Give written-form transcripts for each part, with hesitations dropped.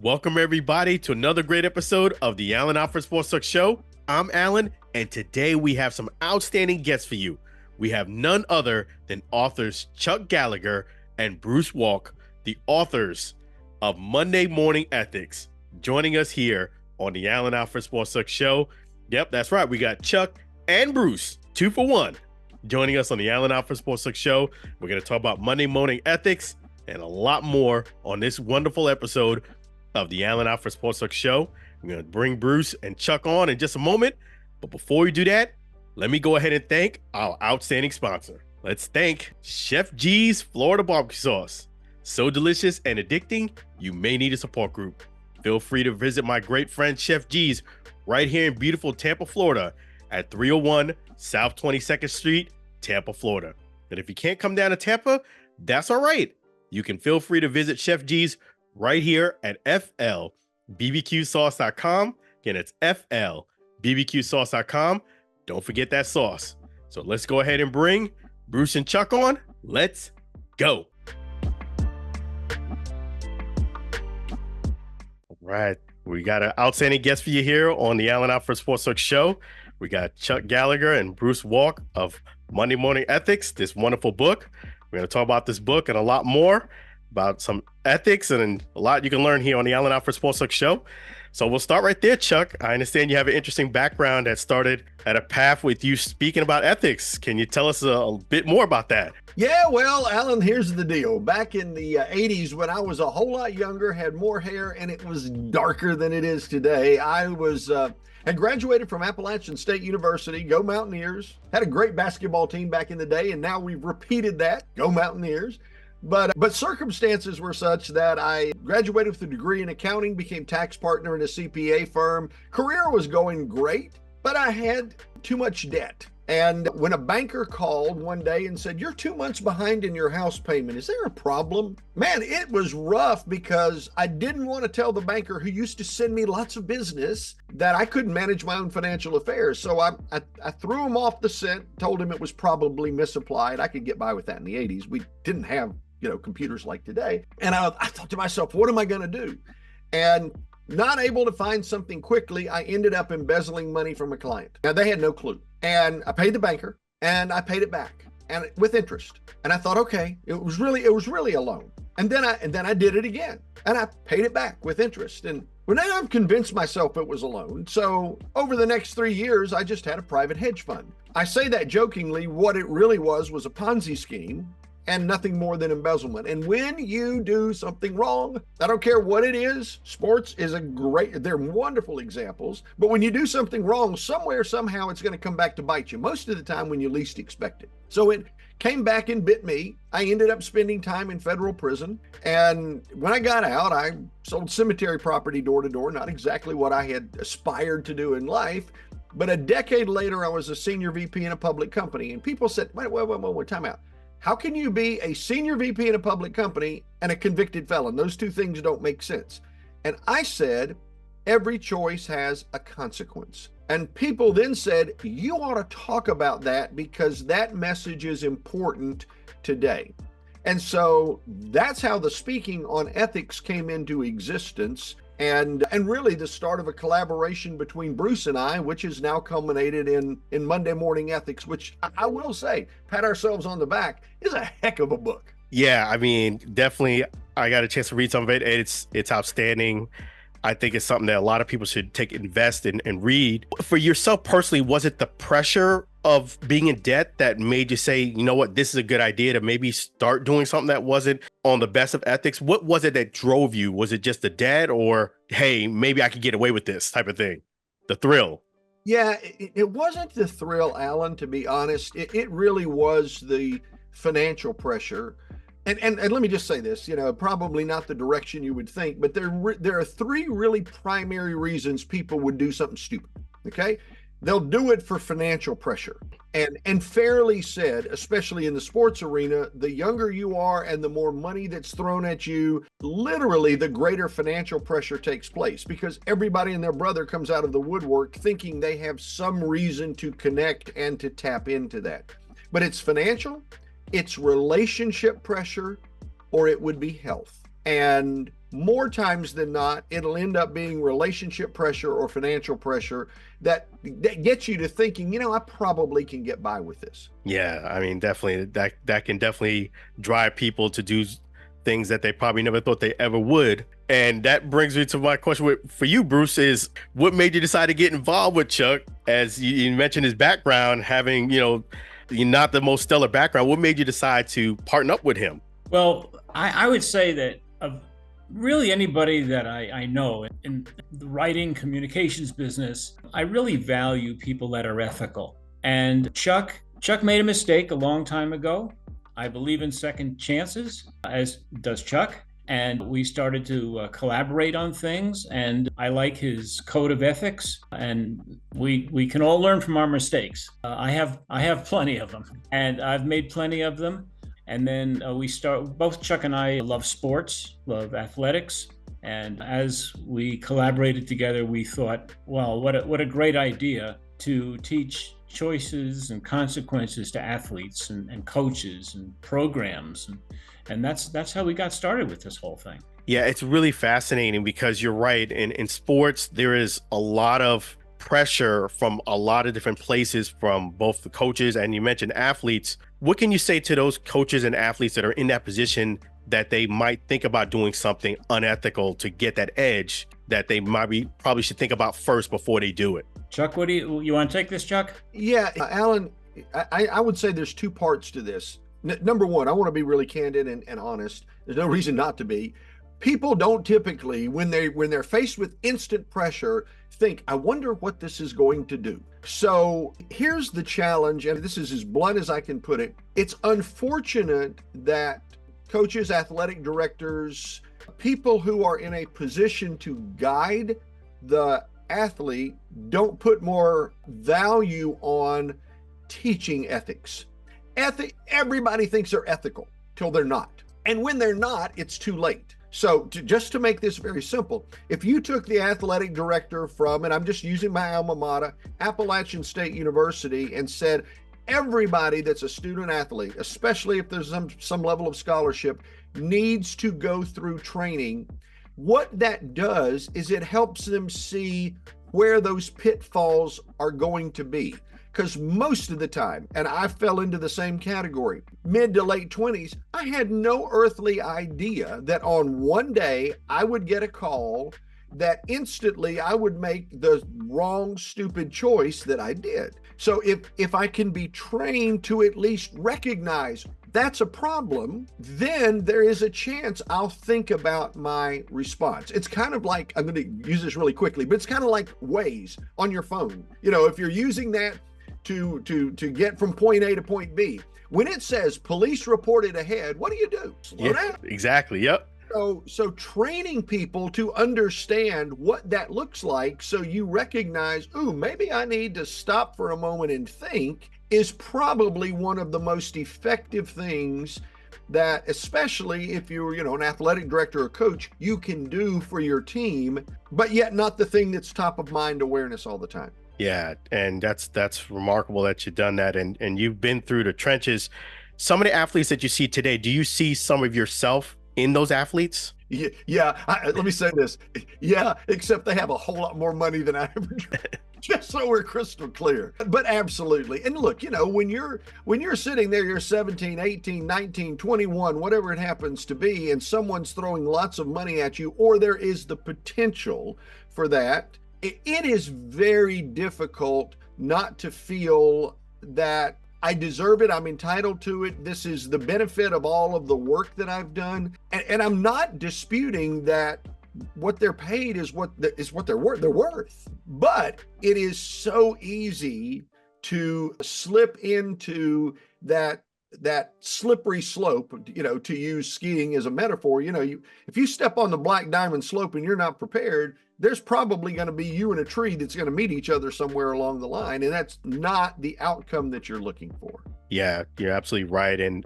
Welcome, everybody, to another great episode of the Alford Sports Talk Show. I'm Alan, and today we have some outstanding guests for you. We have none other than authors Chuck Gallagher and Bruce Wolk, the authors of Monday Morning Ethics, joining us here on the Alford Sports Talk Show. Yep, that's right. We got Chuck and Bruce, 2 for 1, joining us on the Alford Sports Talk Show. We're going to talk about Monday Morning Ethics and a lot more on this wonderful episode of the Alford Sports Talk Show. I'm going to bring Bruce and Chuck on in just a moment. But before we do that, let me go ahead and thank our outstanding sponsor. Let's thank Chef G's Florida Barbecue Sauce. So delicious and addicting, you may need a support group. Feel free to visit my great friend Chef G's right here in beautiful Tampa, Florida at 301 South 22nd Street, Tampa, Florida. And if you can't come down to Tampa, that's all right. You can feel free to visit Chef G's right here at flbbqsauce.com. Again, it's flbbqsauce.com. Don't forget that sauce. So let's go ahead and bring Bruce and Chuck on. Let's go. All right. We got an outstanding guest for you here on the Alford Sports Talk Show. We got Chuck Gallagher and Bruce Wolk of Monday Morning Ethics, this wonderful book. We're going to talk about this book and a lot more, about some ethics and a lot you can learn here on the Alford Sports Talk Show. So we'll start right there, Chuck. I understand you have an interesting background that started at a path with you speaking about ethics. Can you tell us a bit more about that? Yeah, well, Alan, here's the deal. Back in the 80s, when I was a whole lot younger, had more hair, and it was darker than it is today, I had graduated from Appalachian State University. Go Mountaineers. Had a great basketball team back in the day, and now we've repeated that. Go Mountaineers. But circumstances were such that I graduated with a degree in accounting, became tax partner in a CPA firm. Career was going great, but I had too much debt. And when a banker called one day and said, "You're 2 months behind in your house payment, is there a problem?" Man, it was rough because I didn't want to tell the banker, who used to send me lots of business, that I couldn't manage my own financial affairs. So I threw him off the scent, told him it was probably misapplied. I could get by with that in the 80s. We didn't have computers like today. And I thought to myself, what am I going to do? And not able to find something quickly, I ended up embezzling money from a client. Now, they had no clue. And I paid the banker and I paid it back, and with interest. And I thought, okay, it was really a loan. And then I did it again and I paid it back with interest. And well, now I've convinced myself it was a loan. So over the next 3 years, I just had a private hedge fund. I say that jokingly. What it really was a Ponzi scheme, and nothing more than embezzlement. And when you do something wrong, I don't care what it is, sports is they're wonderful examples, but when you do something wrong, somewhere, somehow, it's going to come back to bite you, most of the time when you least expect it. So it came back and bit me. I ended up spending time in federal prison. And when I got out, I sold cemetery property door to door, not exactly what I had aspired to do in life. But a decade later, I was a senior VP in a public company. And people said, wait, time out. How can you be a senior VP in a public company and a convicted felon? Those two things don't make sense. And I said, every choice has a consequence. And people then said, you ought to talk about that because that message is important today. And so that's how the speaking on ethics came into existence. And really the start of a collaboration between Bruce and I, which has now culminated in Monday Morning Ethics, which I will say, pat ourselves on the back, is a heck of a book. Yeah, I mean, definitely. I got a chance to read some of it. It's outstanding. I think it's something that a lot of people should invest in and read. For yourself personally, was it the pressure of being in debt that made you say, you know what, this is a good idea to maybe start doing something that wasn't on the best of ethics? What was it that drove you? Was it just the debt, or, hey, maybe I could get away with this type of thing? The thrill? Yeah, it wasn't the thrill, Alan, to be honest. It really was the financial pressure. And let me just say this, probably not the direction you would think, but there are three really primary reasons people would do something stupid, okay? They'll do it for financial pressure. And fairly said, especially in the sports arena, the younger you are and the more money that's thrown at you, literally the greater financial pressure takes place, because everybody and their brother comes out of the woodwork thinking they have some reason to connect and to tap into that. But it's financial, it's relationship pressure, or it would be health. And more times than not, it'll end up being relationship pressure or financial pressure that gets you to thinking, I probably can get by with this. Yeah, I mean, definitely that can definitely drive people to do things that they probably never thought they ever would. And that brings me to my question for you, Bruce, is what made you decide to get involved with Chuck? As you mentioned his background, having, not the most stellar background, what made you decide to partner up with him? Well, I would say that of really anybody that I know in the writing communications business, I really value people that are ethical. And Chuck made a mistake a long time ago. I believe in second chances, as does Chuck. And we started to collaborate on things. And I like his code of ethics. And we can all learn from our mistakes. I have plenty of them, and I've made plenty of them. And then both Chuck and I love sports, love athletics. And as we collaborated together, we thought, well, what a great idea to teach choices and consequences to athletes and coaches and programs. And that's how we got started with this whole thing. Yeah, it's really fascinating because you're right. In sports, there is a lot of pressure from a lot of different places from both the coaches and you mentioned athletes. What can you say to those coaches and athletes that are in that position that they might think about doing something unethical to get that edge that they probably should think about first before they do it? Chuck, what do you want to take this, Chuck? Yeah, Alan, I would say there's two parts to this. Number one, I want to be really candid and honest. There's no reason not to be. People don't typically, when they're faced with instant pressure, think, I wonder what this is going to do. So here's the challenge, and this is as blunt as I can put it. It's unfortunate that coaches, athletic directors, people who are in a position to guide the athlete don't put more value on teaching ethics. Everybody thinks they're ethical till they're not. And when they're not, it's too late. So just to make this very simple, if you took the athletic director from, and I'm just using my alma mater, Appalachian State University, and said, everybody that's a student athlete, especially if there's some level of scholarship, needs to go through training, what that does is it helps them see where those pitfalls are going to be. Because most of the time, and I fell into the same category, mid to late 20s, I had no earthly idea that on one day I would get a call that instantly I would make the wrong, stupid choice that I did. So if I can be trained to at least recognize that's a problem, then there is a chance I'll think about my response. It's kind of like, I'm going to use this really quickly, but it's kind of like Waze on your phone. If you're using that to get from point A to point B, when it says police reported ahead, what do? Slow down. Exactly. Yep. So training people to understand what that looks like, so you recognize, ooh, maybe I need to stop for a moment and think, is probably one of the most effective things that, especially if you're, an athletic director or coach, you can do for your team, but yet not the thing that's top of mind awareness all the time. Yeah, and that's remarkable that you've done that, and you've been through the trenches. Some of the athletes that you see today, do you see some of yourself in those athletes? Yeah. Let me say this. Yeah, except they have a whole lot more money than I ever did. Just so we're crystal clear. But absolutely. And look, when you're sitting there, you're 17, 18, 19, 21, whatever it happens to be, and someone's throwing lots of money at you, or there is the potential for that, it is very difficult not to feel that I deserve it, I'm entitled to it, this is the benefit of all of the work that I've done. And I'm not disputing that what they're paid is what they're worth. But it is so easy to slip into that slippery slope, to use skiing as a metaphor. If you step on the black diamond slope and you're not prepared, there's probably going to be you and a tree that's going to meet each other somewhere along the line. And that's not the outcome that you're looking for. Yeah, you're absolutely right. And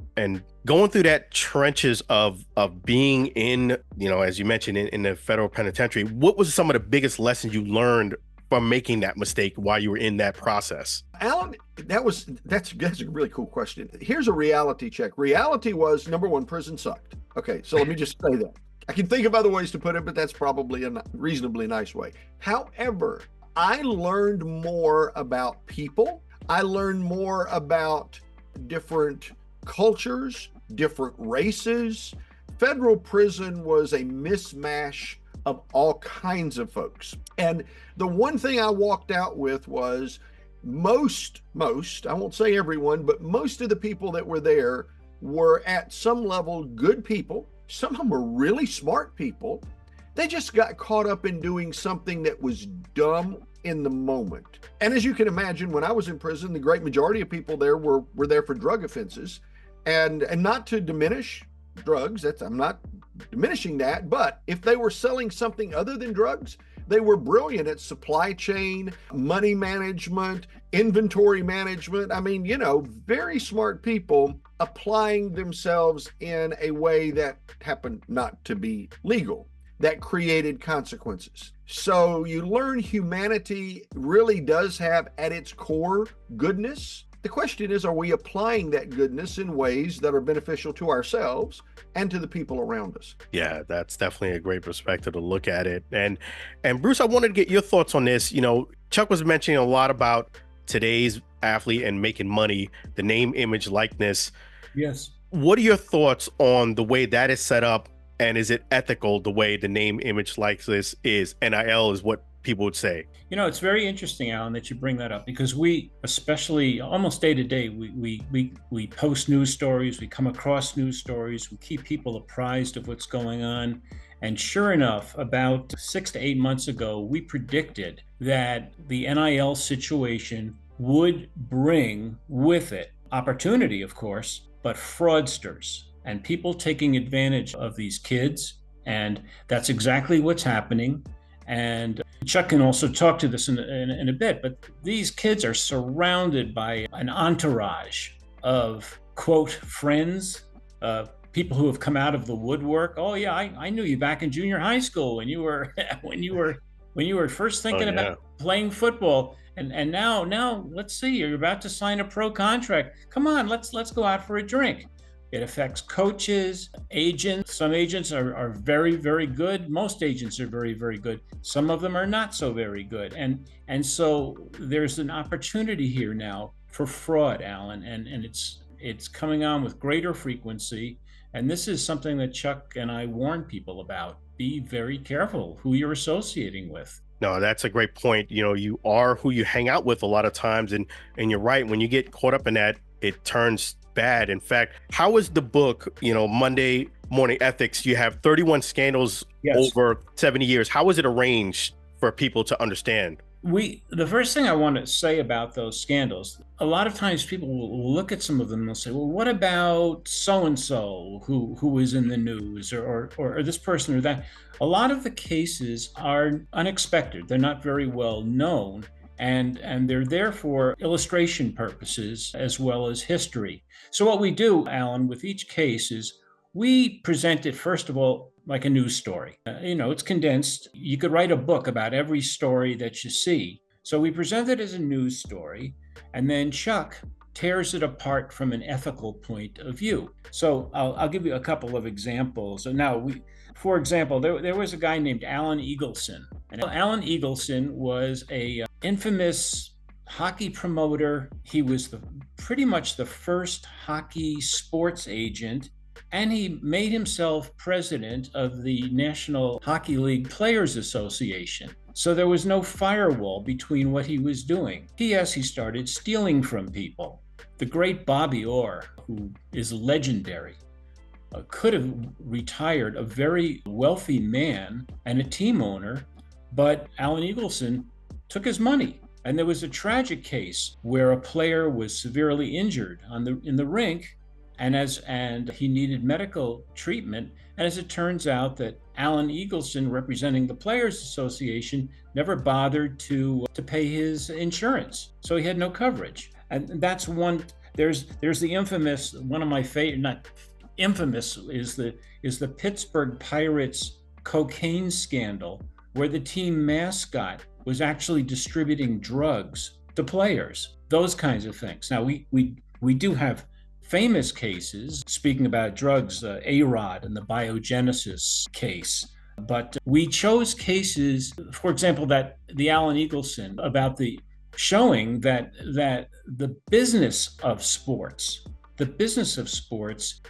going through that trenches of being in, as you mentioned, in the federal penitentiary, what was some of the biggest lessons you learned from making that mistake while you were in that process? Alan, that's a really cool question. Here's a reality check. Reality was, number one, prison sucked. Okay, so let me just say that. I can think of other ways to put it, but that's probably a reasonably nice way. However, I learned more about people. I learned more about different cultures, different races. Federal prison was a mismatch of all kinds of folks. And the one thing I walked out with was most, I won't say everyone, but most of the people that were there were at some level good people. Some of them were really smart people. They just got caught up in doing something that was dumb in the moment. And as you can imagine, when I was in prison, the great majority of people there were there for drug offenses. And not to diminish drugs, I'm not diminishing that, but if they were selling something other than drugs, they were brilliant at supply chain, money management, inventory management. I mean, very smart people applying themselves in a way that happened not to be legal, that created consequences. So you learn humanity really does have at its core goodness. The question is, are we applying that goodness in ways that are beneficial to ourselves and to the people around us? Yeah, that's definitely a great perspective to look at it. And Bruce, I wanted to get your thoughts on this. Chuck was mentioning a lot about today's athlete and making money, the name, image, likeness. Yes. What are your thoughts on the way that is set up? And is it ethical the way the name, image, likeness is? NIL is what people would say. It's very interesting, Alan, that you bring that up, because we, especially almost day to day, we post news stories, we come across news stories, we keep people apprised of what's going on. And sure enough, about 6 to 8 months ago, we predicted that the NIL situation would bring with it opportunity, of course, but fraudsters and people taking advantage of these kids. And that's exactly what's happening. And Chuck can also talk to this in a bit, but these kids are surrounded by an entourage of, quote, friends, people who have come out of the woodwork. Oh yeah, I knew you back in junior high school when you were when you were first thinking about playing football, and now let's see, you're about to sign a pro contract. Come on, let's go out for a drink. It affects coaches, agents. Some agents are very, very good. Most agents are very, very good. Some of them are not so very good. And so there's an opportunity here now for fraud, Alan, and it's coming on with greater frequency. And this is something that Chuck and I warn people about. Be very careful who you're associating with. No, that's a great point. You are who you hang out with a lot of times. And you're right. When you get caught up in that, it turns bad. In fact, how is the book, Monday Morning Ethics? You have 31 scandals over 70 years. How is it arranged for people to understand? The first thing I want to say about those scandals, a lot of times people will look at some of them and they'll say, well, what about so-and-so who is in the news, or this person or that? A lot of the cases are unexpected. They're not very well known. And they're there for illustration purposes as well as history. So what we do, Alan, with each case is we present it, first of all, like a news story. It's condensed. You could write a book about every story that you see. So we present it as a news story, and then Chuck tears it apart from an ethical point of view. So I'll give you a couple of examples. Now, for example, there was a guy named Alan Eagleson. And Alan Eagleson was a infamous hockey promoter. He was pretty much the first hockey sports agent, and he made himself president of the National Hockey League Players Association. So there was no firewall between what he was doing. P.S. He started stealing from people. The great Bobby Orr, who is legendary, could have retired a very wealthy man and a team owner, but Alan Eagleson took his money. And there was a tragic case where a player was severely injured in the rink, and he needed medical treatment. And as it turns out, that Alan Eagleson, representing the Players Association, never bothered to pay his insurance, so he had no coverage. And that's one. There's the infamous, one of my favorite, not infamous, is the Pittsburgh Pirates cocaine scandal, where the team mascot was actually distributing drugs to players. Those kinds of things. Now we do have famous cases, speaking about drugs, A-Rod and the biogenesis case. But we chose cases, for example, that the Alan Eagleson, about the showing that the business of sports,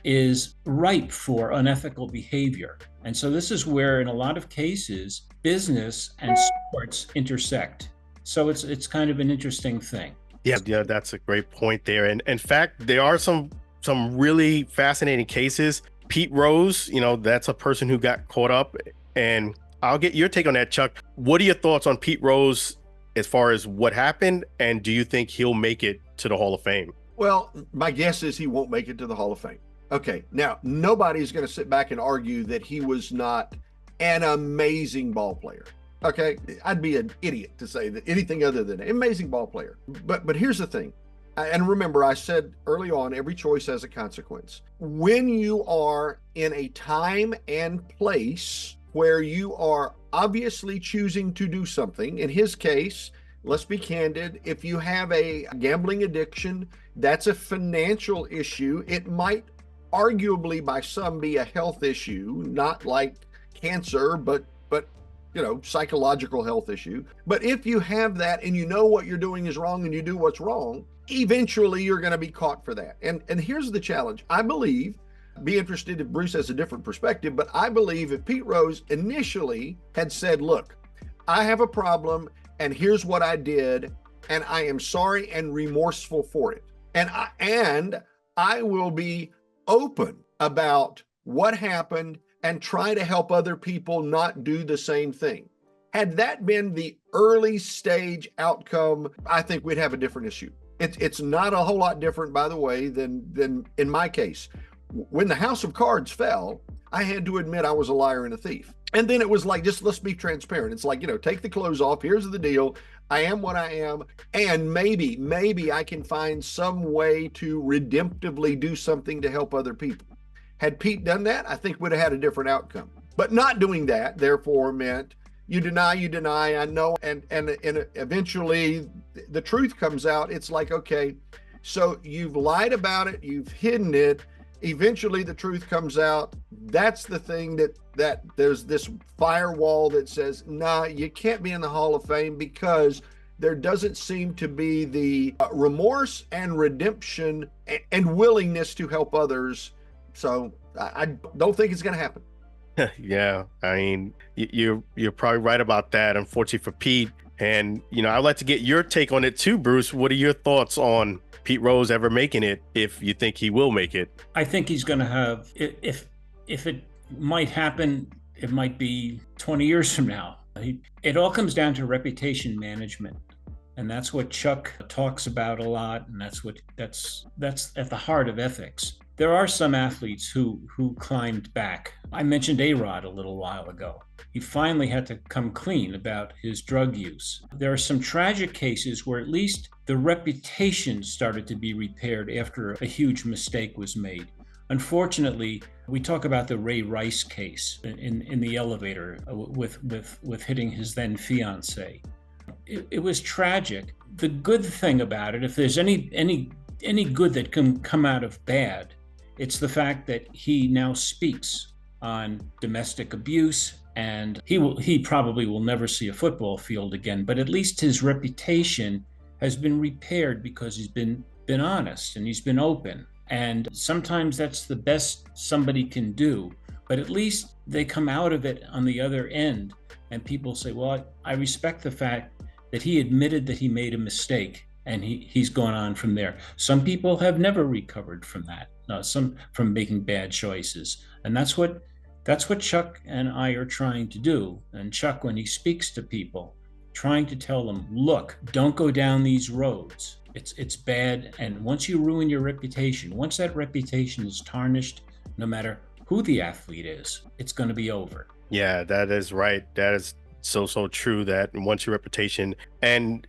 is ripe for unethical behavior. And so this is where, in a lot of cases, business and sports intersect. So it's kind of an interesting thing. Yeah, that's a great point there. And in fact, there are some really fascinating cases. Pete Rose, that's a person who got caught up, and I'll get your take on that, Chuck. What are your thoughts on Pete Rose as far as what happened, and do you think he'll make it to the Hall of Fame? Well, my guess is he won't make it to the Hall of Fame. Okay, now nobody's going to sit back and argue that he was not an amazing ball player. Okay, I'd be an idiot to say that anything other than an amazing ball player. But here's the thing. And remember, I said early on, every choice has a consequence. When you are in a time and place where you are obviously choosing to do something, in his case, let's be candid, if you have a gambling addiction, that's a financial issue. It might arguably by some be a health issue, not like cancer, but psychological health issue. But if you have that and you know what you're doing is wrong and you do what's wrong, eventually you're going to be caught for that. And here's the challenge. I believe, be interested if Bruce has a different perspective, but I believe if Pete Rose initially had said, look, I have a problem and here's what I did, and I am sorry and remorseful for it. And I will be open about what happened and try to help other people not do the same thing. Had that been the early stage outcome, I think we'd have a different issue. It's not a whole lot different, by the way, than in my case. When the house of cards fell, I had to admit I was a liar and a thief. And then it was like, just let's be transparent. It's like, take the clothes off. Here's the deal. I am what I am. And maybe I can find some way to redemptively do something to help other people. Had Pete done that, I think we'd have had a different outcome. But not doing that, therefore, meant you deny, I know. And eventually the truth comes out. It's like, okay, so you've lied about it. You've hidden it. Eventually the truth comes out. That's the thing that there's this firewall that says, nah, you can't be in the Hall of Fame because there doesn't seem to be the remorse and redemption and willingness to help others. So I don't think it's going to happen. Yeah, I mean, you're probably right about that, unfortunately for Pete. And, I'd like to get your take on it too, Bruce. What are your thoughts on Pete Rose ever making it, if you think he will make it? I think he's going to have, if it might happen, it might be 20 years from now. It all comes down to reputation management. And that's what Chuck talks about a lot. And that's at the heart of ethics. There are some athletes who climbed back. I mentioned A-Rod a little while ago. He finally had to come clean about his drug use. There are some tragic cases where at least the reputation started to be repaired after a huge mistake was made. Unfortunately, we talk about the Ray Rice case in the elevator with hitting his then fiancée. It was tragic. The good thing about it, if there's any good that can come out of bad, it's the fact that he now speaks on domestic abuse, and he probably will never see a football field again, but at least his reputation has been repaired because he's been honest and he's been open. And sometimes that's the best somebody can do, but at least they come out of it on the other end and people say, well, I respect the fact that he admitted that he made a mistake and he's gone on from there. Some people have never recovered from that. Some from making bad choices. And that's what Chuck and I are trying to do. And Chuck, when he speaks to people, trying to tell them, look, don't go down these roads. It's bad. And once you ruin your reputation, once that reputation is tarnished, no matter who the athlete is, it's going to be over. Yeah, that is right. That is so true, that once your reputation, and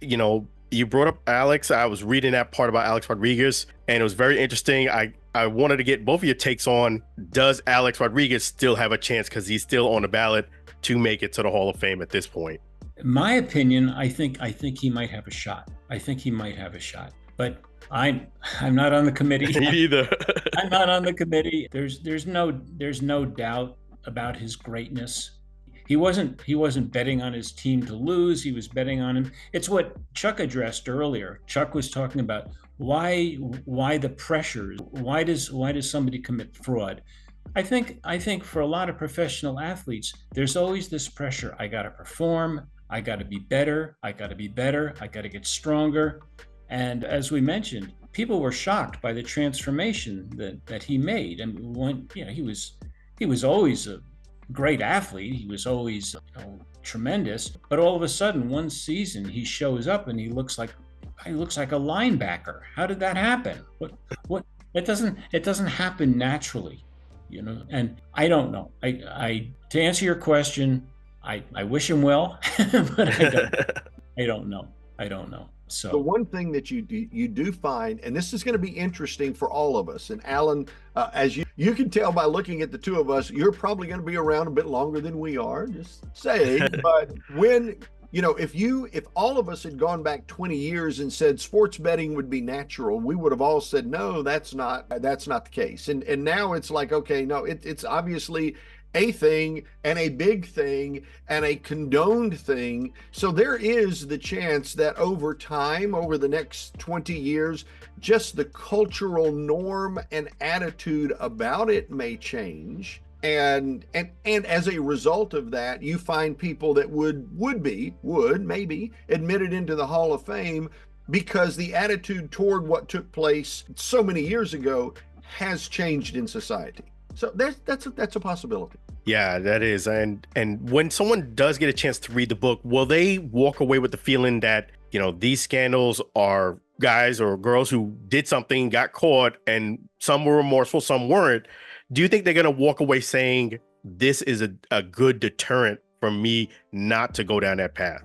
you brought up Alex. I was reading that part about Alex Rodriguez, and it was very interesting. I wanted to get both of your takes on, does Alex Rodriguez still have a chance, because he's still on the ballot to make it to the Hall of Fame at this point? In my opinion, I think he might have a shot. But I'm not on the committee. Me either. I'm not on the committee. There's no doubt about his greatness. He wasn't betting on his team to lose. He was betting on him. It's what Chuck addressed earlier. Chuck was talking about why the pressures. Why does somebody commit fraud? I think for a lot of professional athletes, there's always this pressure. I got to perform. I got to be better. I got to be better. I got to get stronger. And as we mentioned, people were shocked by the transformation that he made. And he was always a great athlete. He was always tremendous. But all of a sudden, one season, he shows up and he looks like a linebacker. How did that happen? What? It doesn't happen naturally, And I don't know. I to answer your question, I wish him well, but I don't know. So the one thing that you do find, and this is going to be interesting for all of us, and Alan, as you can tell by looking at the two of us, you're probably going to be around a bit longer than we are, just saying. But when, if all of us had gone back 20 years and said sports betting would be natural, we would have all said, no, that's not the case. And now it's like, okay, no, it's obviously a thing and a big thing and a condoned thing. So there is the chance that over time, over the next 20 years, just the cultural norm and attitude about it may change. And as a result of that, you find people that would maybe admitted into the Hall of Fame because the attitude toward what took place so many years ago has changed in society. So that's a possibility. Yeah, that is. And when someone does get a chance to read the book, will they walk away with the feeling that, these scandals are guys or girls who did something, got caught, and some were remorseful, some weren't? Do you think they're going to walk away saying this is a good deterrent for me not to go down that path?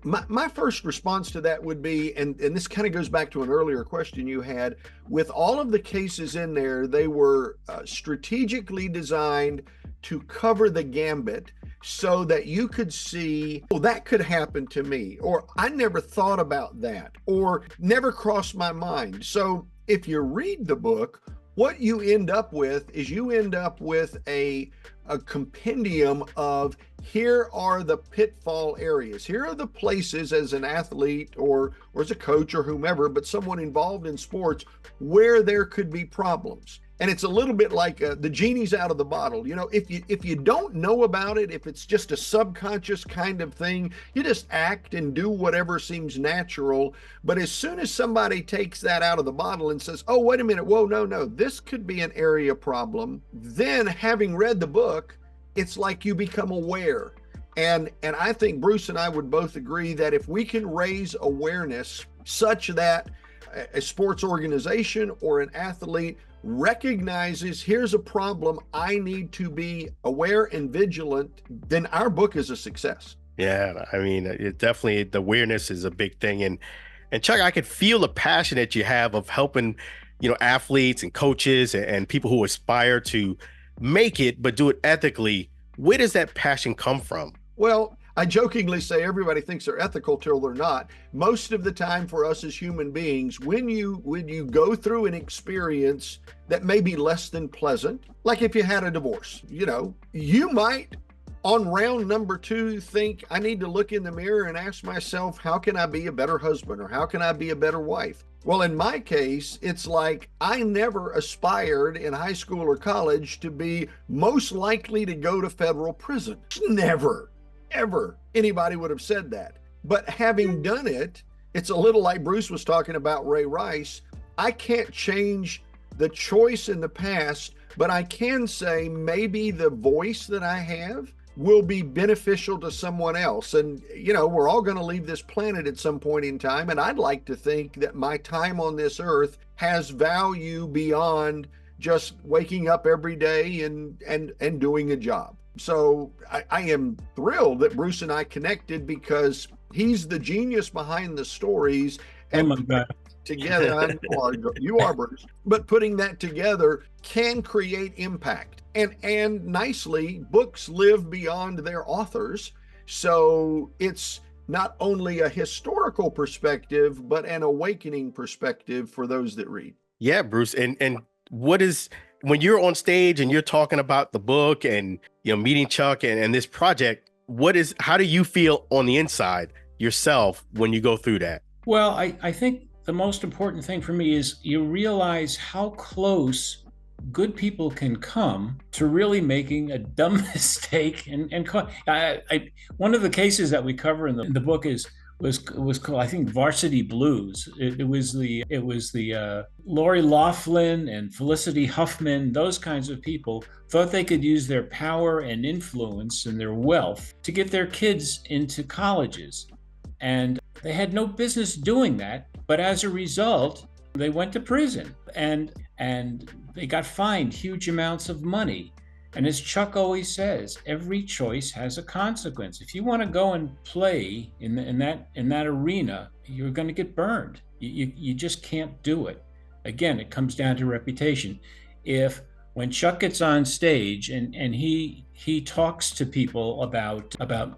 My first response to that would be, and this kind of goes back to an earlier question you had, with all of the cases in there, they were strategically designed to cover the gambit so that you could see, oh, that could happen to me, or I never thought about that, or never crossed my mind. So if you read the book, what you end up with is a compendium of, here are the pitfall areas. Here are the places as an athlete or as a coach or whomever, but someone involved in sports, where there could be problems. And it's a little bit like the genie's out of the bottle. If you don't know about it, if it's just a subconscious kind of thing, you just act and do whatever seems natural. But as soon as somebody takes that out of the bottle and says, oh, wait a minute, whoa, no, this could be an area problem, then having read the book, it's like you become aware. And I think Bruce and I would both agree that if we can raise awareness such that a sports organization or an athlete recognizes, here's a problem, I need to be aware and vigilant, then our book is a success. Yeah, I mean, it definitely, the awareness is a big thing. And Chuck, I could feel the passion that you have of helping, athletes and coaches and people who aspire to make it, but do it ethically. Where does that passion come from? Well, I jokingly say everybody thinks they're ethical till they're not. Most of the time for us as human beings, when you go through an experience that may be less than pleasant, like if you had a divorce, you might on round number 2 think, I need to look in the mirror and ask myself, how can I be a better husband, or how can I be a better wife? Well, in my case, it's like I never aspired in high school or college to be most likely to go to federal prison. Never, ever anybody would have said that. But having done it, it's a little like Bruce was talking about Ray Rice. I can't change the choice in the past, but I can say maybe the voice that I have will be beneficial to someone else. And, we're all going to leave this planet at some point in time. And I'd like to think that my time on this earth has value beyond just waking up every day and doing a job. So I am thrilled that Bruce and I connected, because he's the genius behind the stories. And together, you are, Bruce, but putting that together can create impact. And nicely, books live beyond their authors. So it's not only a historical perspective, but an awakening perspective for those that read. Yeah, Bruce. And what is, when you're on stage and you're talking about the book and, you know, meeting Chuck and this project, how do you feel on the inside yourself when you go through that? Well, I think the most important thing for me is you realize how close good people can come to really making a dumb mistake. One of the cases that we cover in the book was called, I think, Varsity Blues. It was the Lori Loughlin and Felicity Huffman. Those kinds of people thought they could use their power and influence and their wealth to get their kids into colleges, and they had no business doing that. But as a result, they went to prison and they got fined huge amounts of money. And as Chuck always says, every choice has a consequence. If you want to go and play in that arena, you're going to get burned. You just can't do it. Again, it comes down to reputation. When Chuck gets on stage and he talks to people about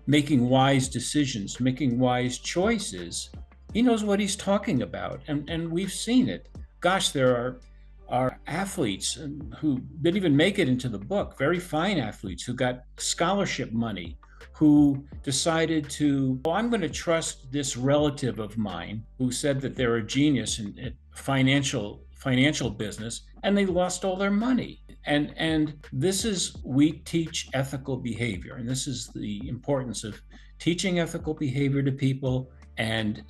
making wise decisions, making wise choices, he knows what he's talking about, and we've seen it. Gosh, there are athletes who didn't even make it into the book, very fine athletes who got scholarship money, who decided I'm going to trust this relative of mine who said that they're a genius in financial business, and they lost all their money. And we teach ethical behavior, and this is the importance of teaching ethical behavior to people and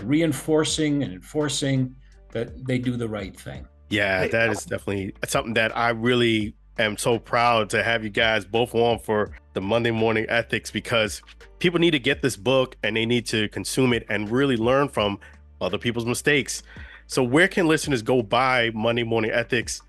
reinforcing and enforcing that they do the right thing. Yeah, that is definitely something that I really am so proud to have you guys both on for the Monday Morning Ethics, because people need to get this book and they need to consume it and really learn from other people's mistakes. So where can listeners go buy Monday Morning Ethics,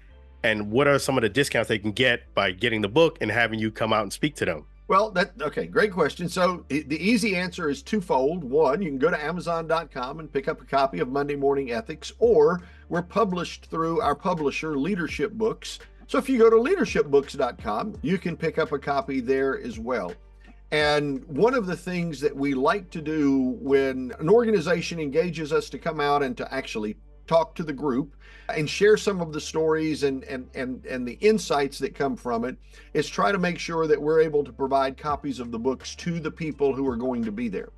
and what are some of the discounts they can get by getting the book and having you come out and speak to them? Well, okay, great question. So the easy answer is twofold. One, you can go to Amazon.com and pick up a copy of Monday Morning Ethics, or we're published through our publisher, Leadership Books. So if you go to leadershipbooks.com, you can pick up a copy there as well. And one of the things that we like to do when an organization engages us to come out and to actually talk to the group and share some of the stories and the insights that come from it is try to make sure that we're able to provide copies of the books to the people who are going to be there.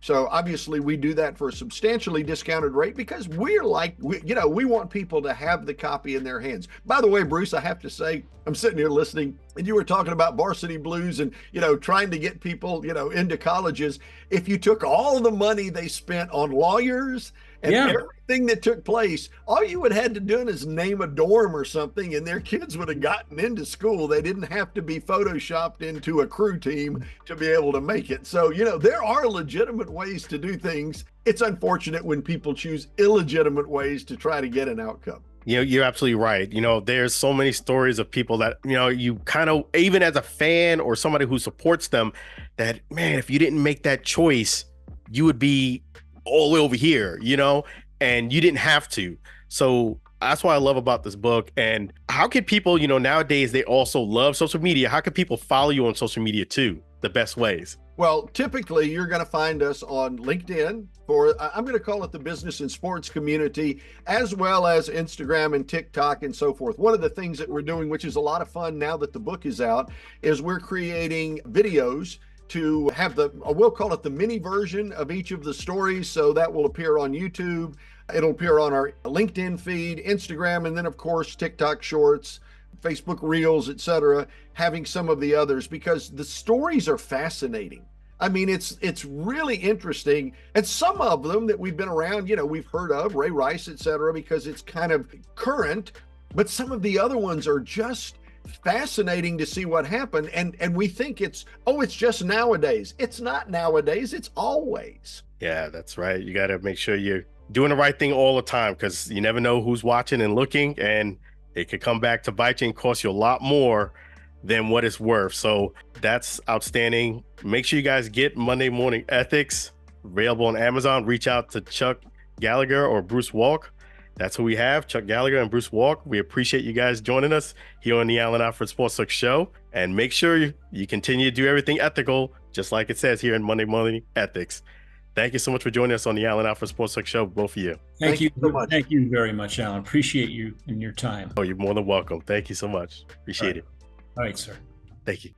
So obviously we do that for a substantially discounted rate because we want people to have the copy in their hands. By the way, Bruce, I have to say, I'm sitting here listening and you were talking about Varsity Blues and, trying to get people, into colleges. If you took all the money they spent on lawyers and everything that took place, all you would have had to do is name a dorm or something and their kids would have gotten into school. They didn't have to be photoshopped into a crew team to be able to make it. So, there are legitimate ways to do things. It's unfortunate when people choose illegitimate ways to try to get an outcome. You're absolutely right. There's so many stories of people that, you kind of, even as a fan or somebody who supports them, that, man, if you didn't make that choice, you would be all the way over here, and you didn't have to. So that's what I love about this book. And how can people, nowadays they also love social media. How can people follow you on social media too? The best ways? Well, typically you're going to find us on LinkedIn I'm going to call it the business and sports community, as well as Instagram and TikTok and so forth. One of the things that we're doing, which is a lot of fun now that the book is out, is we're creating videos to have we'll call it the mini version of each of the stories. So that will appear on YouTube. It'll appear on our LinkedIn feed, Instagram, and then of course, TikTok shorts, Facebook Reels, etc., having some of the others, because the stories are fascinating. I mean, it's really interesting. And some of them that we've been around, we've heard of, Ray Rice, etc., because it's kind of current, but some of the other ones are just fascinating to see what happened. And we think it's just nowadays. It's not nowadays, it's always. Yeah, that's right. You got to make sure you're doing the right thing all the time, because you never know who's watching and looking, and it could come back to bite you and cost you a lot more than what it's worth. So that's outstanding. Make sure you guys get Monday Morning Ethics, available on Amazon. Reach out to Chuck Gallagher or Bruce Wolk. That's who we have, Chuck Gallagher and Bruce Wolk. We appreciate you guys joining us here on the Allen Alford Sports Talk Show. And make sure you continue to do everything ethical, just like it says here in Monday Morning Ethics. Thank you so much for joining us on the Allen Alford Sports Talk Show, both of you. Thank you so much. Thank you very much, Alan. Appreciate you and your time. Oh, you're more than welcome. Thank you so much. Appreciate it. All right, sir. Thank you.